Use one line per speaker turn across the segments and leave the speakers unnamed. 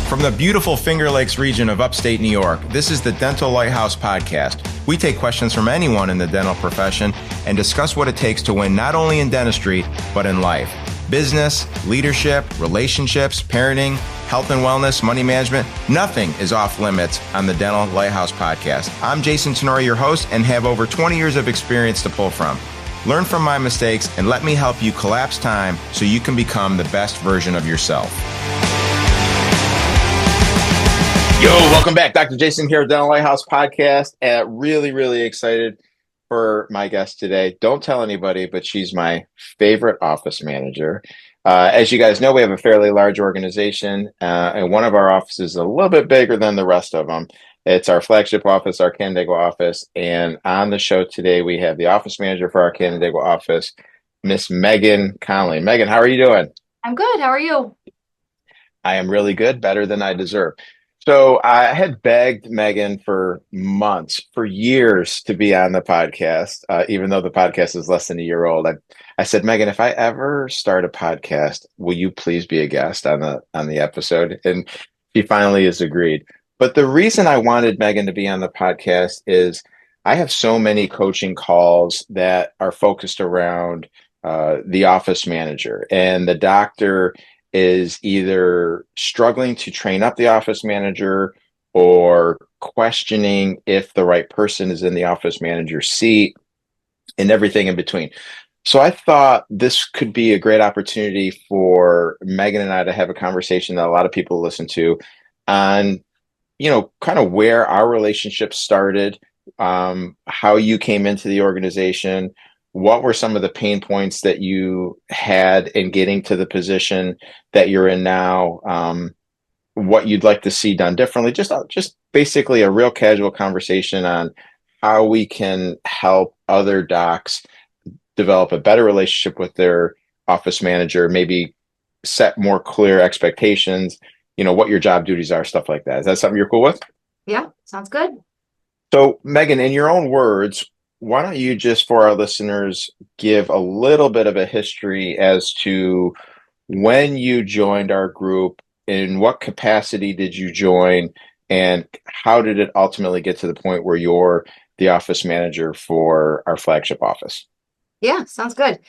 From the beautiful Finger Lakes region of upstate New York, this is the Dental Lighthouse Podcast. We take questions from anyone in the dental profession and discuss what it takes to win not only in dentistry, but in life. Business, leadership, relationships, parenting, health and wellness, money management, nothing is off limits on the Dental Lighthouse Podcast. I'm Jason Tanoory, your host, and have over 20 years of experience to pull from. Learn from my mistakes and let me help you collapse time so you can become the best version of yourself. Yo, welcome back. Dr. Jason here at Dental Lighthouse Podcast. Really excited for my guest today. Don't tell anybody, but she's my favorite office manager. As you guys know, we have a fairly large organization, and one of our offices is a little bit bigger than the rest of them. It's our flagship office, our Canandaigua office. And on the show today, we have the office manager for our Canandaigua office, Miss Megan Conley. Megan, how are you doing?
I'm good. How are you?
I am really good, better than I deserve. So I had begged Megan for months, for years, to be on the podcast, even though the podcast is less than a year old. I said, Megan, if I ever start a podcast, will you please be a guest on the episode? And she finally has agreed. But the reason I wanted Megan to be on the podcast is I have so many coaching calls that are focused around the office manager, and the doctor is either struggling to train up the office manager or questioning if the right person is in the office manager's seat and everything in between. So I thought this could be a great opportunity for Megan and I to have a conversation that a lot of people listen to on, kind of where our relationship started, how you came into the organization, what were some of the pain points that you had in getting to the position that you're in now? What you'd like to see done differently? Just basically a real casual conversation on how we can help other docs develop a better relationship with their office manager, maybe set more clear expectations, what your job duties are, stuff like that. Is that something you're cool with?
Yeah, sounds good.
So, Megan, in your own words, why don't you just, for our listeners, give a little bit of a history as to when you joined our group, in what capacity did you join, and how did it ultimately get to the point where you're the office manager for our flagship office?
Yeah, sounds good.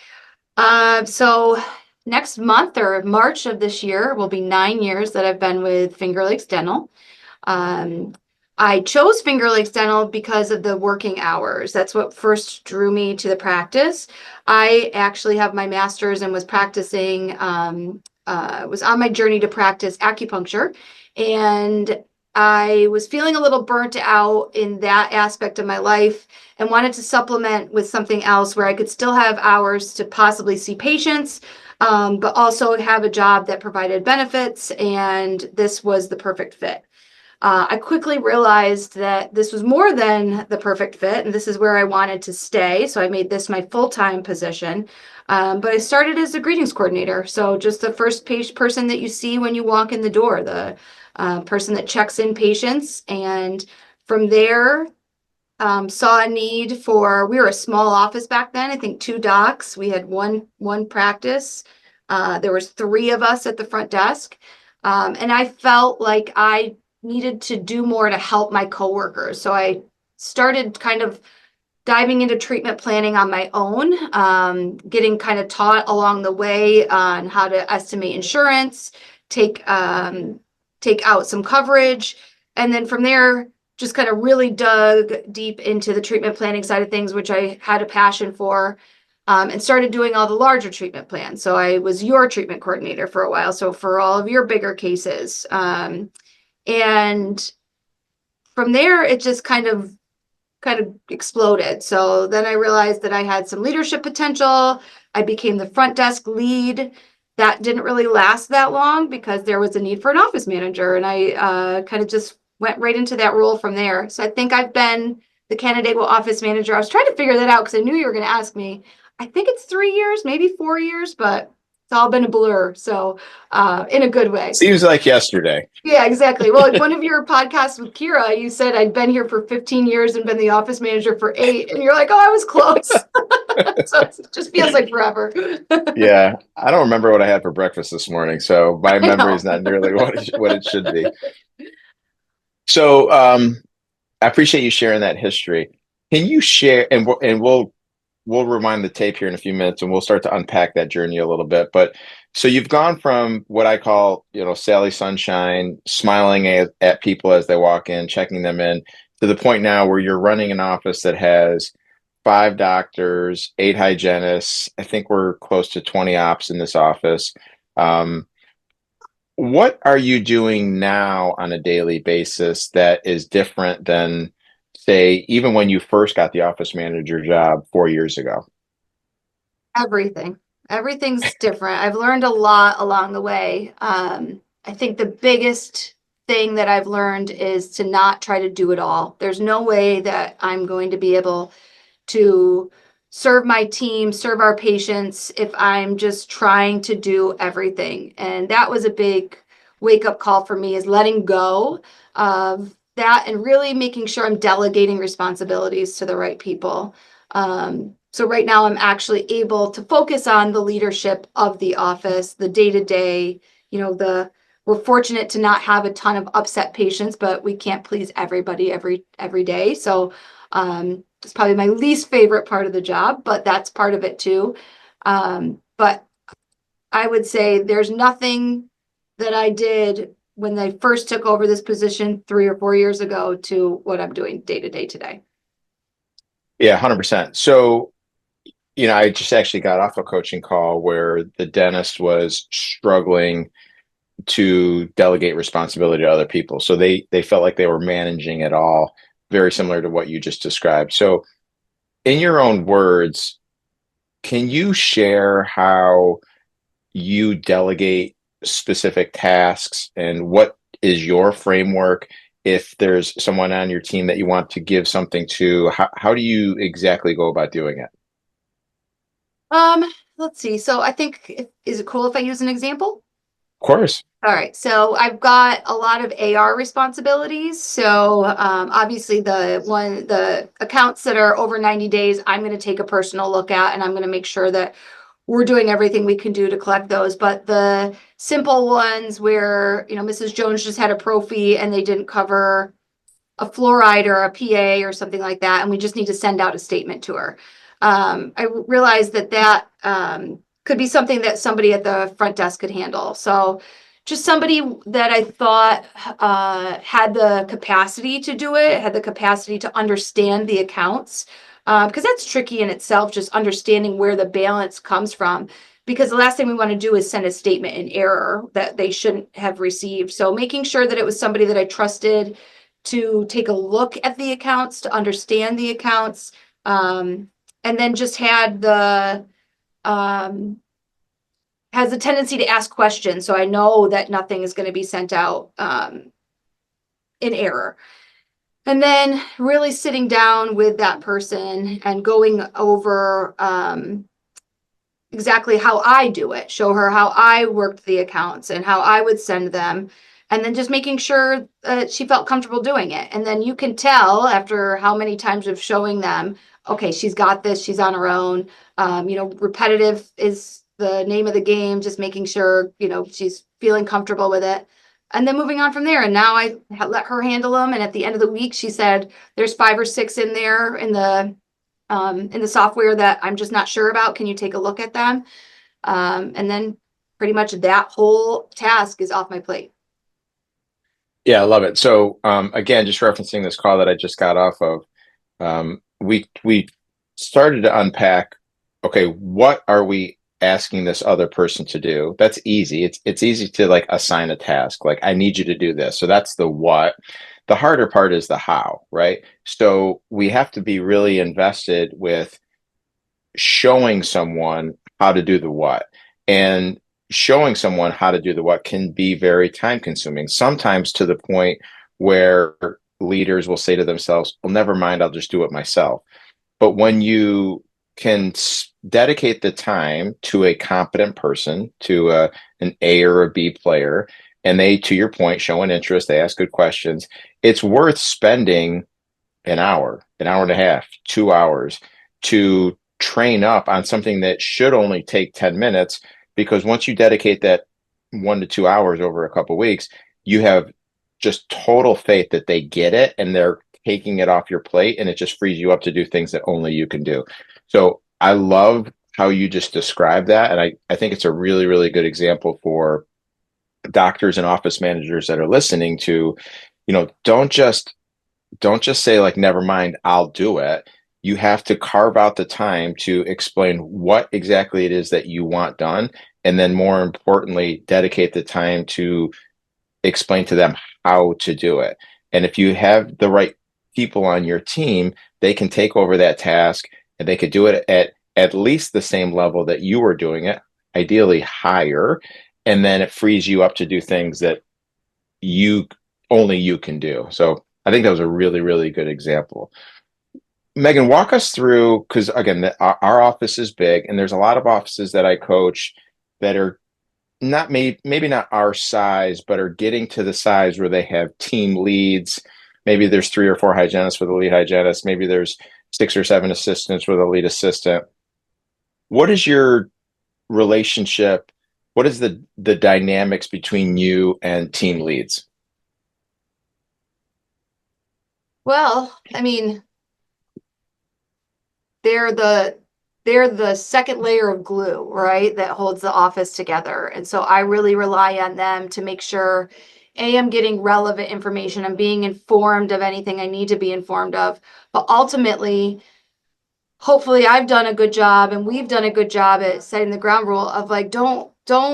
So next month, or March of this year, will be 9 years that I've been with Finger Lakes Dental. I chose Finger Lakes Dental because of the working hours. That's what first drew me to the practice. I actually have my master's and was practicing, was on my journey to practice acupuncture. And I was feeling a little burnt out in that aspect of my life and wanted to supplement with something else where I could still have hours to possibly see patients, but also have a job that provided benefits. And this was the perfect fit. I quickly realized that this was more than the perfect fit, and this is where I wanted to stay. So I made this my full-time position. But I started as a greetings coordinator. So just the first person that you see when you walk in the door, the person that checks in patients. And from there, saw a need for, we were a small office back then, I think 2 docs. We had one practice. There was 3 of us at the front desk. And I felt like I needed to do more to help my coworkers. So I started kind of diving into treatment planning on my own, getting kind of taught along the way on how to estimate insurance, take out some coverage. And then from there, just kind of really dug deep into the treatment planning side of things, which I had a passion for, and started doing all the larger treatment plans. So I was your treatment coordinator for a while. So for all of your bigger cases, and from there, it just kind of exploded. So then I realized that I had some leadership potential. I became the front desk lead. That didn't really last that long because there was a need for an office manager. And I kind of just went right into that role from there. So I think I've been the Canandaigua office manager. I was trying to figure that out because I knew you were going to ask me. I think it's 3 years, maybe 4 years, but it's all been a blur. So in a good way.
Seems like yesterday.
Yeah, exactly. Well, like one of your podcasts with Kira, you said I'd been here for 15 years and been the office manager for 8. And you're like, oh, I was close. So it just feels like forever.
Yeah, I don't remember what I had for breakfast this morning, so my
I
memory is
know.
not nearly what it should be. So, I appreciate you sharing that history. Can you share, and we'll rewind the tape here in a few minutes, and we'll start to unpack that journey a little bit. But so you've gone from what I call, Sally Sunshine, smiling at people as they walk in, checking them in, to the point now where you're running an office that has five doctors, eight hygienists. I think we're close to 20 ops in this office. Um, what are you doing now on a daily basis that is different than, say, even when you first got the office manager job 4 years ago?
Everything. Everything's different. I've learned a lot along the way. I think the biggest thing that I've learned is to not try to do it all. There's no way that I'm going to be able to serve my team, serve our patients if I'm just trying to do everything. And that was a big wake up call for me, is letting go of that and really making sure I'm delegating responsibilities to the right people. So right now I'm actually able to focus on the leadership of the office, the day to day, we're fortunate to not have a ton of upset patients, but we can't please everybody every day. So it's probably my least favorite part of the job, but that's part of it too. But I would say there's nothing that I did when I first took over this position 3 or 4 years ago to what I'm doing day to day today.
Yeah, 100%. So, I just actually got off a coaching call where the dentist was struggling to delegate responsibility to other people. So they felt like they were managing it all, very similar to what you just described. So, in your own words, can you share how you delegate specific tasks and what is your framework? If there's someone on your team that you want to give something to, how do you exactly go about doing it?
Um, let's see. So I think, is it cool if I use an example?
Of course.
All right, so I've got a lot of AR responsibilities. So obviously the accounts that are over 90 days, I'm going to take a personal look at, and I'm going to make sure that we're doing everything we can do to collect those. But the simple ones where, Mrs. Jones just had a prophy and they didn't cover a fluoride or a PA or something like that, and we just need to send out a statement to her. I realized that could be something that somebody at the front desk could handle. So just somebody that I thought had the capacity to do it, had the capacity to understand the accounts, because that's tricky in itself, just understanding where the balance comes from. Because the last thing we want to do is send a statement in error that they shouldn't have received. So making sure that it was somebody that I trusted to take a look at the accounts, to understand the accounts, and then just um, has a tendency to ask questions. So I know that nothing is going to be sent out in error. And then really sitting down with that person and going over exactly how I do it, show her how I worked the accounts and how I would send them. And then just making sure she felt comfortable doing it. And then you can tell after how many times of showing them, okay, she's got this, she's on her own. Repetitive is the name of the game, just making sure, she's feeling comfortable with it. And then moving on from there. And now I let her handle them. And at the end of the week, she said, there's 5 or 6 in there in the software that I'm just not sure about. Can you take a look at them? And then pretty much that whole task is off my plate.
Yeah, I love it. So, again, just referencing this call that I just got off of, we started to unpack, okay, what are we asking this other person to do? That's easy. It's easy to like assign a task. Like, I need you to do this. So that's the what. The harder part is the how, right? So we have to be really invested with showing someone how to do the what. And showing someone how to do the what can be very time consuming, sometimes to the point where leaders will say to themselves, well, never mind, I'll just do it myself. But when you can dedicate the time to a competent person, to an A or a B player, and they, to your point, show an interest, they ask good questions, it's worth spending an hour and a half, 2 hours to train up on something that should only take 10 minutes, because once you dedicate that 1 to 2 hours over a couple of weeks, you have just total faith that they get it and they're taking it off your plate, and it just frees you up to do things that only you can do. So I love how you just described that. And I think it's a really, really good example for doctors and office managers that are listening to, don't just say like, never mind, I'll do it. You have to carve out the time to explain what exactly it is that you want done. And then more importantly, dedicate the time to explain to them how to do it. And if you have the right people on your team, they can take over that task and they could do it at least the same level that you were doing it, ideally higher. And then it frees you up to do things that you only you can do. So I think that was a really, really good example. Megan, walk us through, because again, our office is big, and there's a lot of offices that I coach that are not maybe not our size, but are getting to the size where they have team leads. Maybe there's 3 or 4 hygienists with a lead hygienist. Maybe there's 6 or 7 assistants with a lead assistant. What is your relationship? What is the dynamics between you and team leads?
Well, I mean, they're the they're the second layer of glue, right? That holds the office together. And so I really rely on them to make sure I'm getting relevant information. I'm being informed of anything I need to be informed of. But ultimately, hopefully I've done a good job and we've done a good job at setting the ground rule of like, don't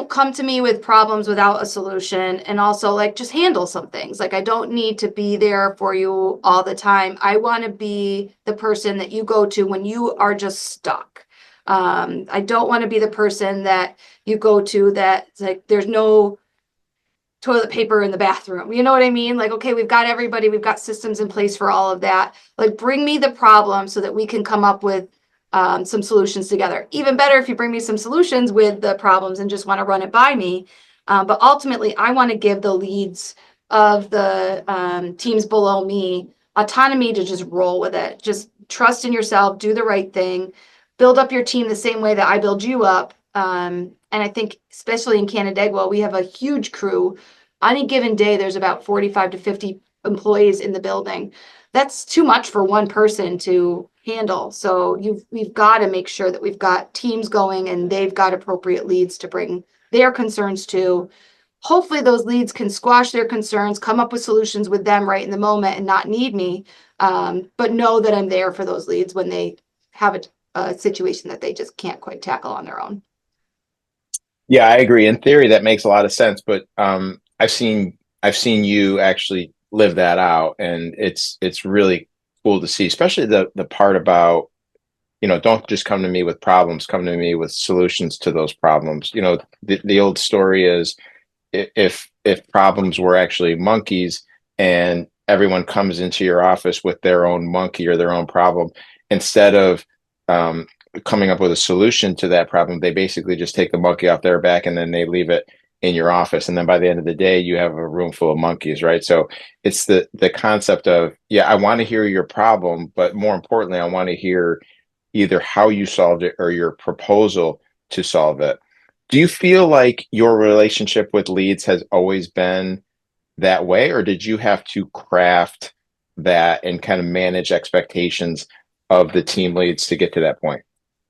come to me with problems without a solution. And also like, just handle some things. Like, I don't need to be there for you all the time. I want to be the person that you go to when you are just stuck. I don't want to be the person that you go to that's like, there's no toilet paper in the bathroom. You know what I mean? Like, okay, we've got everybody, we've got systems in place for all of that. Like, bring me the problem so that we can come up with some solutions together. Even better if you bring me some solutions with the problems and just want to run it by me. But ultimately, I want to give the leads of the teams below me autonomy to just roll with it. Just trust in yourself, do the right thing, build up your team the same way that I build you up. And I think, especially in Canandaigua, we have a huge crew. On any given day, there's about 45 to 50 employees in the building. That's too much for one person to handle. So we've got to make sure that we've got teams going and they've got appropriate leads to bring their concerns to. Hopefully those leads can squash their concerns, come up with solutions with them right in the moment and not need me. But know that I'm there for those leads when they have a situation that they just can't quite tackle on their own.
Yeah, I agree. In theory, that makes a lot of sense, but I've seen you actually live that out, and it's really cool to see, especially the part about, don't just come to me with problems, come to me with solutions to those problems. The old story is, if problems were actually monkeys and everyone comes into your office with their own monkey or their own problem, instead of um, coming up with a solution to that problem, they basically just take the monkey off their back and then they leave it in your office. And then by the end of the day, you have a room full of monkeys, right? So it's the concept of, yeah, I want to hear your problem, but more importantly, I want to hear either how you solved it or your proposal to solve it. Do you feel like your relationship with leads has always been that way, or did you have to craft that and kind of manage expectations of the team leads to get to that point?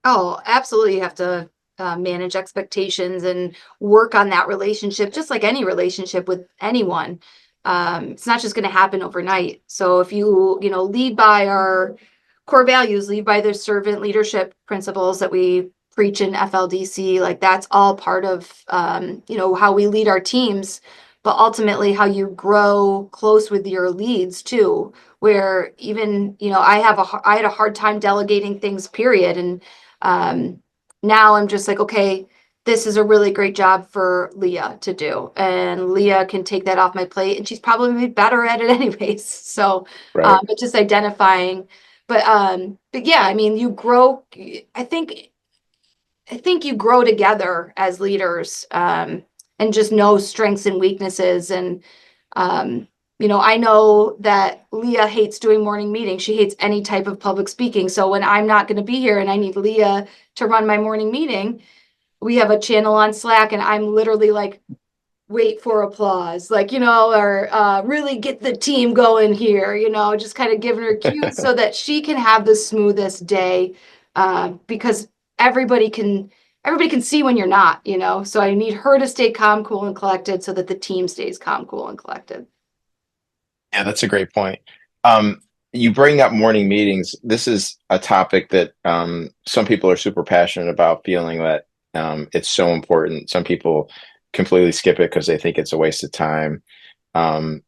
Oh, absolutely. You have to manage expectations and work on that relationship, just like any relationship with anyone. It's not just going to happen overnight. So if lead by our core values, lead by the servant leadership principles that we preach in FLDC, like that's all part of, how we lead our teams, but ultimately how you grow close with your leads too, where even, I had a hard time delegating things, period. And now I'm just like, okay, this is a really great job for Leah to do. And Leah can take that off my plate and she's probably better at it anyways. So,
Right.
but just identifying, but yeah, I mean, you grow, I think you grow together as leaders, and just know strengths and weaknesses. And, I know that Leah hates doing morning meetings. She hates any type of public speaking. So when I'm not going to be here and I need Leah to run my morning meeting, we have a channel on Slack and I'm literally like, wait for applause, like, or really get the team going here, just kind of giving her cues so that she can have the smoothest day, because everybody can everybody can see when you're not, so I need her to stay calm, cool, and collected so that the team stays calm, cool, and collected.
Yeah, that's a great point. Um, you bring up morning meetings. This is a topic that some people are super passionate about, feeling that it's so important. Some people completely skip it because they think it's a waste of time. Um,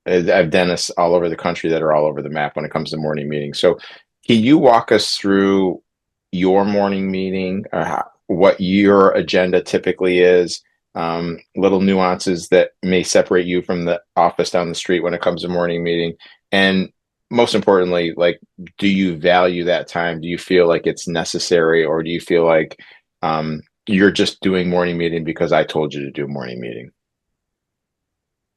I've dentists all over the country that are all over the map when it comes to morning meetings. So, can you walk us through your morning meeting, or what your agenda typically is? Little nuances that may separate you from the office down the street when it comes to morning meeting, and most importantly, like, do you value that time? Do you feel like it's necessary, or do you feel like you're just doing morning meeting because I told you to do morning meeting?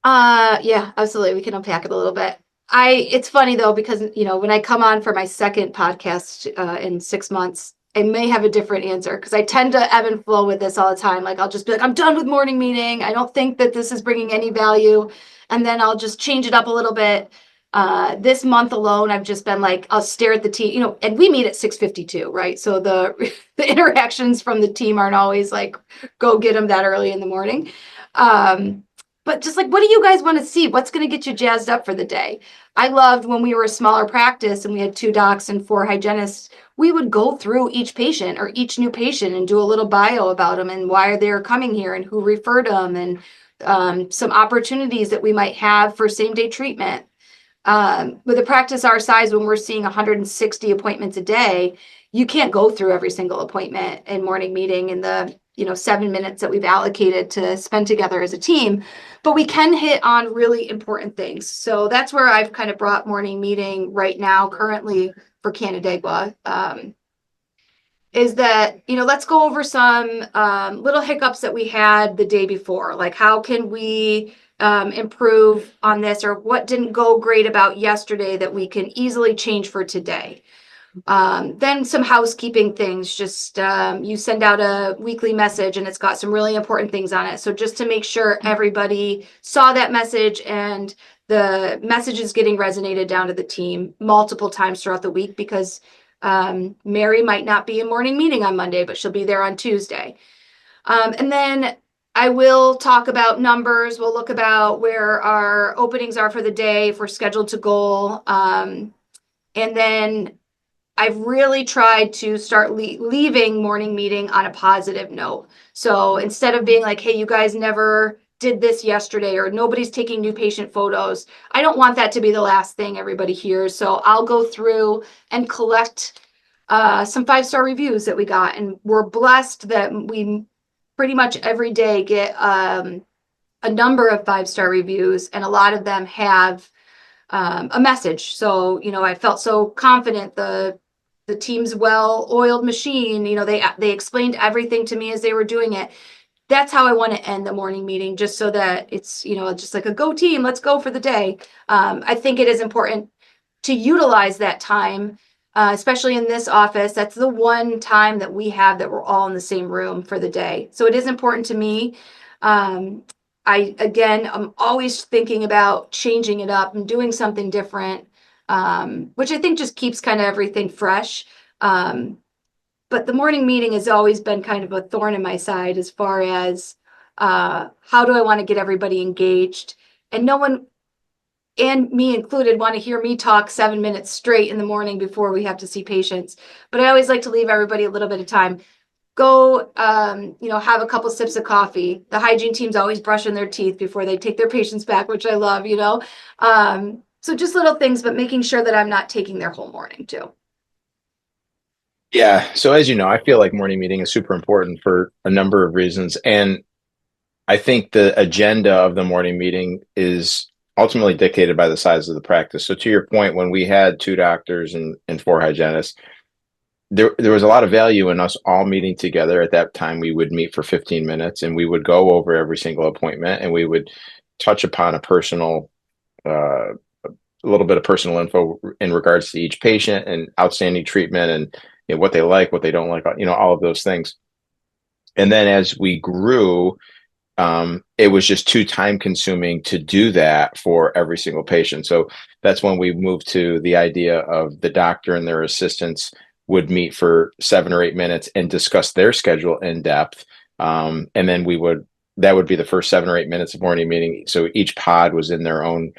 Yeah, absolutely. We can unpack it a little bit. It's funny though, because, when I come on for my second podcast, in 6 months, I may have a different answer because I tend to ebb and flow with this all the time. Like, I'll just be like, I'm done with morning meeting. I don't think that this is bringing any value. And then I'll just change it up a little bit. This month alone, I've just been like, I'll stare at the team, and we meet at 6:52, right? So the interactions from the team aren't always like, go get them that early in the morning. Um, but just like, what do you guys want to see? What's going to get you jazzed up for the day? I loved when we were a smaller practice and we had 2 docs and 4 hygienists. We would go through each patient or each new patient and do a little bio about them and why they're coming here and who referred them, and some opportunities that we might have for same day treatment. With a practice our size, when we're seeing 160 appointments a day, you can't go through every single appointment and morning meeting in the 7 minutes that we've allocated to spend together as a team, but we can hit on really important things. So that's where I've kind of brought morning meeting right now currently for Canandaigua. Is that, let's go over some little hiccups that we had the day before. Like, how can we improve on this, or what didn't go great about yesterday that we can easily change for today? Then some housekeeping things. Just you send out a weekly message and it's got some really important things on it. So just to make sure everybody saw that message and the message is getting resonated down to the team multiple times throughout the week, because Mary might not be in morning meeting on Monday, but she'll be there on Tuesday. And then I will talk about numbers. We'll look about where our openings are for the day, if we're scheduled to goal. And then I've really tried to start leaving morning meeting on a positive note. So instead of being like, hey, you guys never did this yesterday, or nobody's taking new patient photos, I don't want that to be the last thing everybody hears. So I'll go through and collect some 5-star reviews that we got. And we're blessed that we pretty much every day get a number of 5-star reviews, and a lot of them have a message. So, I felt so confident the team's well-oiled machine. They explained everything to me as they were doing it. That's how I want to end the morning meeting, just so that it's, just like a go team, let's go for the day. I think it is important to utilize that time, especially in this office. That's the one time that we have that we're all in the same room for the day. So it is important to me. I'm always thinking about changing it up and doing something different, which I think just keeps kind of everything fresh. But the morning meeting has always been kind of a thorn in my side, as far as how do I want to get everybody engaged? And no one, and me included, want to hear me talk 7 minutes straight in the morning before we have to see patients. But I always like to leave everybody a little bit of time. Go, have a couple sips of coffee. The hygiene team's always brushing their teeth before they take their patients back, which I love. So just little things, but making sure that I'm not taking their whole morning too.
Yeah. So as you know, I feel like morning meeting is super important for a number of reasons. And I think the agenda of the morning meeting is ultimately dictated by the size of the practice. So to your point, when we had 2 doctors and 4 hygienists, there was a lot of value in us all meeting together. At that time, we would meet for 15 minutes and we would go over every single appointment and we would touch upon a personal a little bit of personal info in regards to each patient and outstanding treatment and what they like, what they don't like, all of those things. And then as we grew, it was just too time consuming to do that for every single patient. So that's when we moved to the idea of the doctor and their assistants would meet for 7 or 8 minutes and discuss their schedule in depth. And then that would be the first 7 or 8 minutes of morning meeting. So each pod was in their own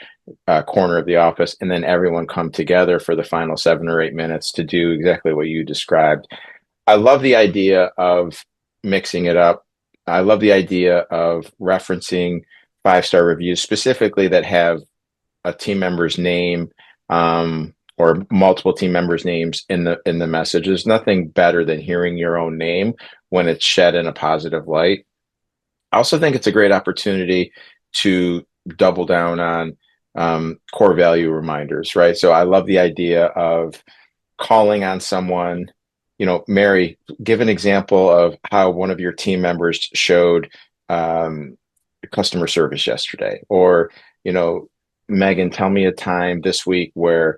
corner of the office, and then everyone come together for the final 7 or 8 minutes to do exactly what you described. I love the idea of mixing it up. I love the idea of referencing 5-star reviews specifically that have a team member's name, or multiple team members' names in the message. There's nothing better than hearing your own name when it's shed in a positive light. I also think it's a great opportunity to double down on core value reminders, right? So I love the idea of calling on someone. Mary, give an example of how one of your team members showed customer service yesterday. Or, Megan, tell me a time this week where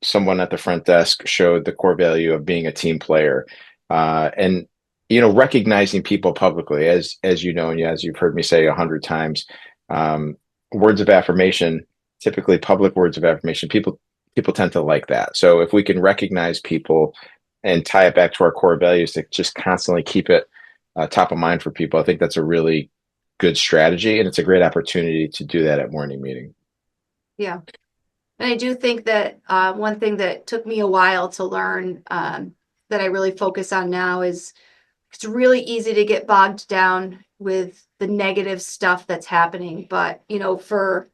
someone at the front desk showed the core value of being a team player. And recognizing people publicly, as you know, and as you've heard me say 100 times, words of affirmation, typically public words of affirmation, people tend to like that. So if we can recognize people and tie it back to our core values to just constantly keep it top of mind for people, I think that's a really good strategy, and it's a great opportunity to do that at morning meeting.
Yeah. And I do think that one thing that took me a while to learn that I really focus on now is it's really easy to get bogged down with the negative stuff that's happening. But, for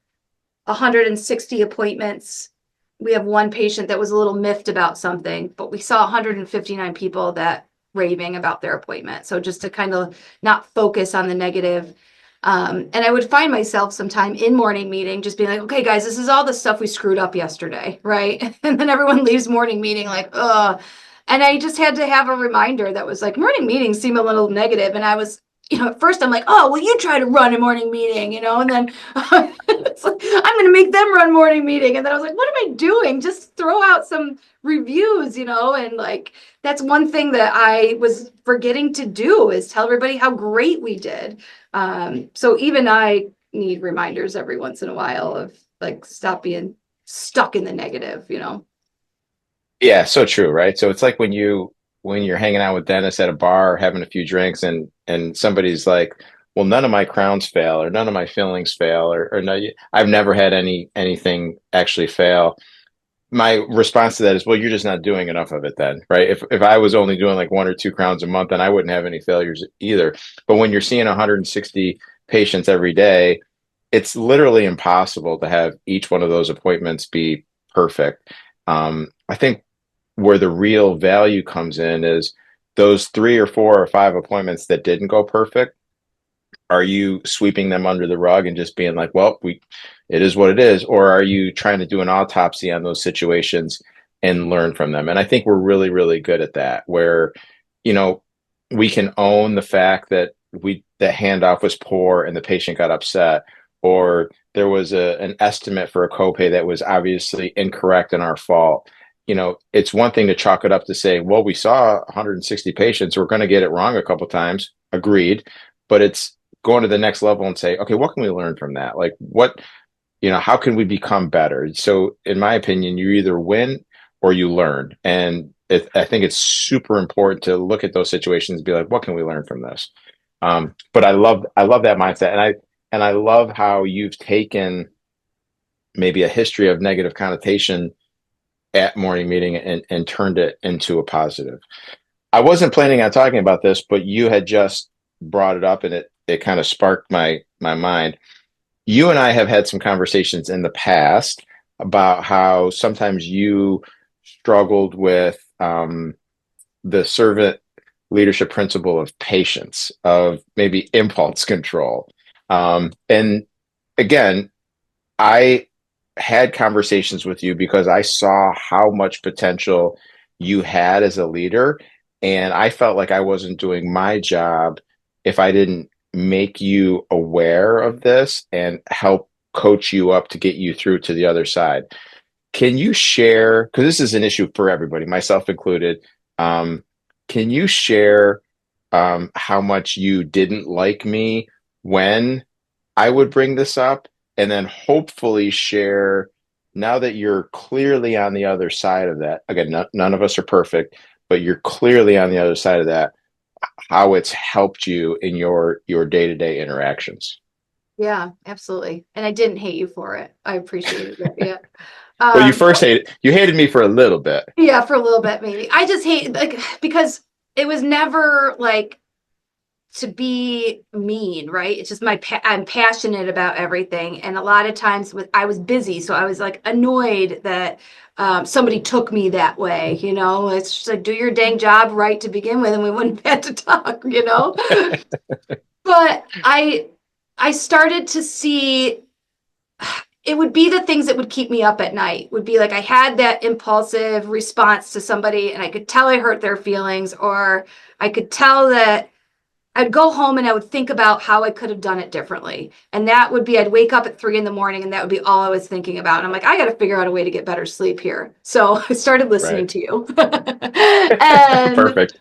160 appointments, we have one patient that was a little miffed about something, but we saw 159 people that raving about their appointment. So just to kind of not focus on the negative. And I would find myself sometime in morning meeting just being like, okay, guys, this is all the stuff we screwed up yesterday, right? And then everyone leaves morning meeting like, ugh. And I just had to have a reminder that was like, morning meetings seem a little negative. And I was, at first I'm like, oh, well, you try to run a morning meeting, and then it's like, I'm going to make them run morning meeting. And then I was like, what am I doing? Just throw out some reviews, and like, that's one thing that I was forgetting to do is tell everybody how great we did. So even I need reminders every once in a while of like, stop being stuck in the negative,
Yeah, so true, right? So it's like when you're hanging out with Dennis at a bar, having a few drinks, and somebody's like, "Well, none of my crowns fail, or none of my fillings fail, or no, I've never had anything actually fail." My response to that is, "Well, you're just not doing enough of it then, right? If I was only doing like 1 or 2 crowns a month, then I wouldn't have any failures either." But when you're seeing 160 patients every day, it's literally impossible to have each one of those appointments be perfect. I think where the real value comes in is those 3 or 4 or 5 appointments that didn't go perfect. Are you sweeping them under the rug and just being like, well, it is what it is? Or are you trying to do an autopsy on those situations and learn from them? And I think we're really, really good at that, where, we can own the fact that the handoff was poor and the patient got upset, or there was an estimate for a copay that was obviously incorrect and our fault. It's one thing to chalk it up to say, well, we saw 160 patients, we're going to get it wrong a couple times. Agreed. But it's going to the next level and say, okay, what can we learn from that? Like how can we become better? So in my opinion, you either win or you learn. And I think it's super important to look at those situations and be like, what can we learn from this? But I love that mindset. And I love how you've taken maybe a history of negative connotation at morning meeting and turned it into a positive. I wasn't planning on talking about this, but you had just brought it up, and it kind of sparked my mind. You and I have had some conversations in the past about how sometimes you struggled with the servant leadership principle of patience, of maybe impulse control. And again, I had conversations with you because I saw how much potential you had as a leader. And I felt like I wasn't doing my job if I didn't make you aware of this and help coach you up to get you through to the other side. Can you share, because this is an issue for everybody, myself included. Um, can you share how much you didn't like me when I would bring this up? And then hopefully share, now that you're clearly on the other side of that. Again, none of us are perfect, but you're clearly on the other side of that, how it's helped you in your day-to-day interactions.
Yeah, absolutely. And I didn't hate you for it. I appreciated it. Yeah.
Well,
Um,
you hated me for a little bit.
yeah, for a little bit maybe. I just hate like because it was never like to be mean, right? It's just I'm passionate about everything, and a lot of times with I was busy, so I was like annoyed that somebody took me that way. It's just like do your dang job right to begin with, and we wouldn't have had to talk. But I started to see it would be the things that would keep me up at night would be like I had that impulsive response to somebody and I could tell I hurt their feelings, or I could tell that I'd go home and I would think about how I could have done it differently. And that would be, I'd wake up at 3 a.m. and that would be all I was thinking about. And I'm like, I got to figure out a way to get better sleep here. So I started listening
Right.
to you. And
Perfect.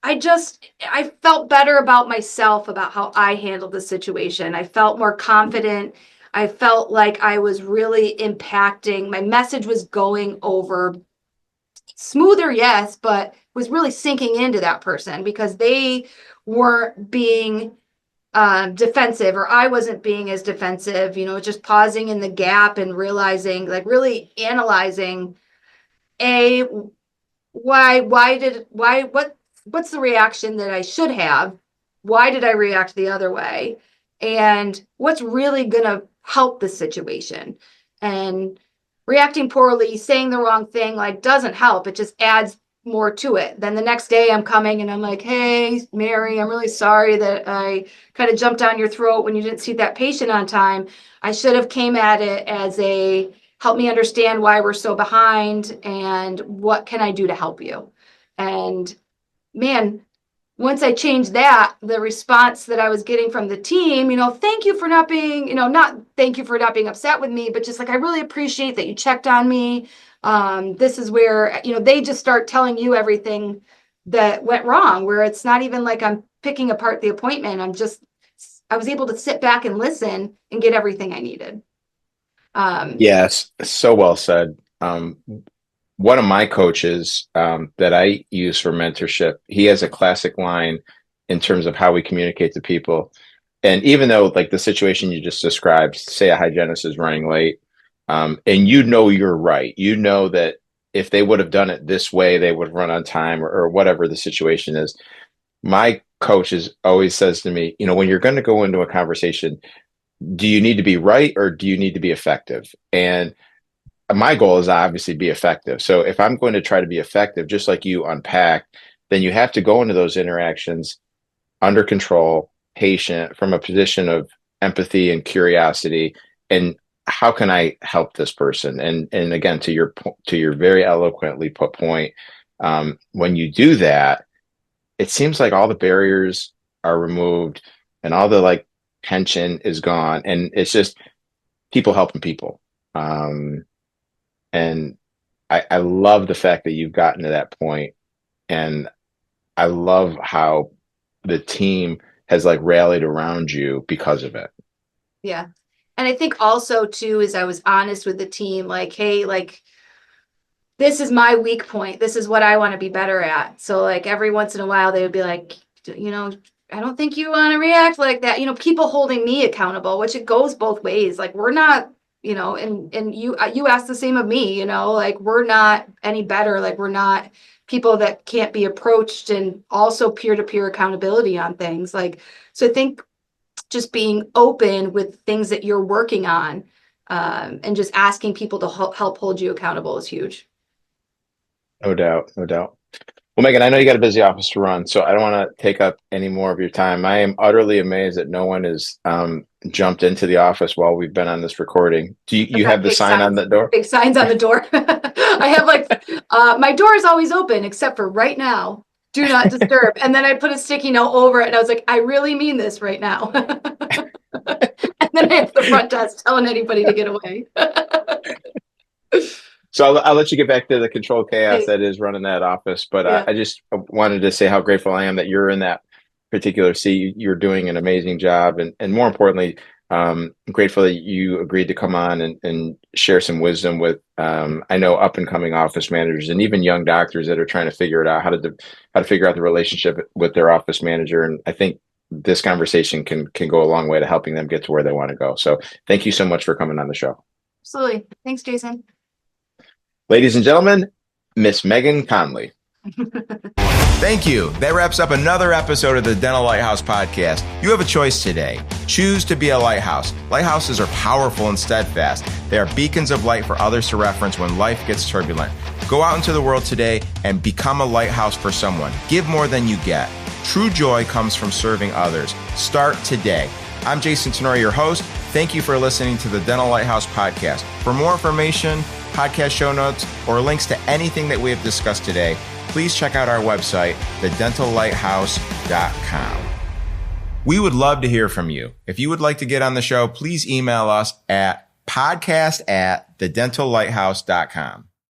I felt better about myself, about how I handled the situation. I felt more confident. I felt like I was really impacting. My message was going over smoother, yes, but was really sinking into that person because they weren't being defensive, or I wasn't being as defensive, just pausing in the gap and realizing, like really analyzing a what's the reaction that I should have? Why did I react the other way? And what's really going to help the situation? And reacting poorly, saying the wrong thing, like doesn't help. It just adds more to it. Then the next day I'm coming and I'm like, hey, Mary, I'm really sorry that I kind of jumped down your throat when you didn't see that patient on time. I should have came at it as a help me understand why we're so behind and what can I do to help you. And man, once I changed that, the response that I was getting from the team, thank you for not being, not thank you for not being upset with me, but just like, I really appreciate that you checked on me. This is where, they just start telling you everything that went wrong, where it's not even like I'm picking apart the appointment. I was able to sit back and listen and get everything I needed.
Yes, so well said. One of my coaches that I use for mentorship, he has a classic line in terms of how we communicate to people. And even though, like the situation you just described, say a hygienist is running late, and you're right, that if they would have done it this way, they would run on time, or whatever the situation is. My coach always says to me, when you're going to go into a conversation, do you need to be right or do you need to be effective? And my goal is obviously be effective. So if I'm going to try to be effective, just like you unpacked, then you have to go into those interactions under control, patient, from a position of empathy and curiosity. And how can I help this person? And again, to your very eloquently put point, when you do that, it seems like all the barriers are removed and all the like tension is gone, and it's just people helping people. And I love the fact that you've gotten to that point, and I love how the team has like rallied around you because of it.
Yeah. And I think also too, is I was honest with the team, like, hey, like, this is my weak point. This is what I want to be better at. So like every once in a while they would be like, I don't think you want to react like that. People holding me accountable, which it goes both ways. Like we're not, and you asked the same of me, like we're not any better. Like we're not people that can't be approached, and also peer-to-peer accountability on things. Like, so I think just being open with things that you're working on, and just asking people to help hold you accountable is huge.
No doubt, no doubt. Well, Megan, I know you got a busy office to run, so I don't want to take up any more of your time. I am utterly amazed that no one has jumped into the office while we've been on this recording. You
I've got
have the sign on the door?
big signs on the door. I have like, my door is always open except for right now. Do not disturb. And then I put a sticky note over it and I was like, I really mean this right now. then I have the front desk telling anybody to get away.
So I'll let you get back to the controlled chaos
Okay.
that is running that office. But
Yeah.
I just wanted to say how grateful I am that you're in that particular seat. You're doing an amazing job. And more importantly, grateful that you agreed to come on and share some wisdom with, I know, up and coming office managers and even young doctors that are trying to figure it out, how to figure out the relationship with their office manager. And I think this conversation can go a long way to helping them get to where they want to go. So thank you so much for coming on the show.
Absolutely. Thanks, Jason.
Ladies and gentlemen, Miss Megan Conley.
Thank you. That wraps up another episode of the Dental Lighthouse podcast. You have a choice today. Choose to be a lighthouse. Lighthouses are powerful and steadfast. They are beacons of light for others to reference when life gets turbulent. Go out into the world today and become a lighthouse for someone. Give more than you get. True joy comes from serving others. Start today. I'm Jason Tanoory, your host. Thank you for listening to the Dental Lighthouse podcast. For more information, podcast show notes, or links to anything that we have discussed today, please check out our website, thedentallighthouse.com. We would love to hear from you. If you would like to get on the show, please email us at podcast@thedentallighthouse.com.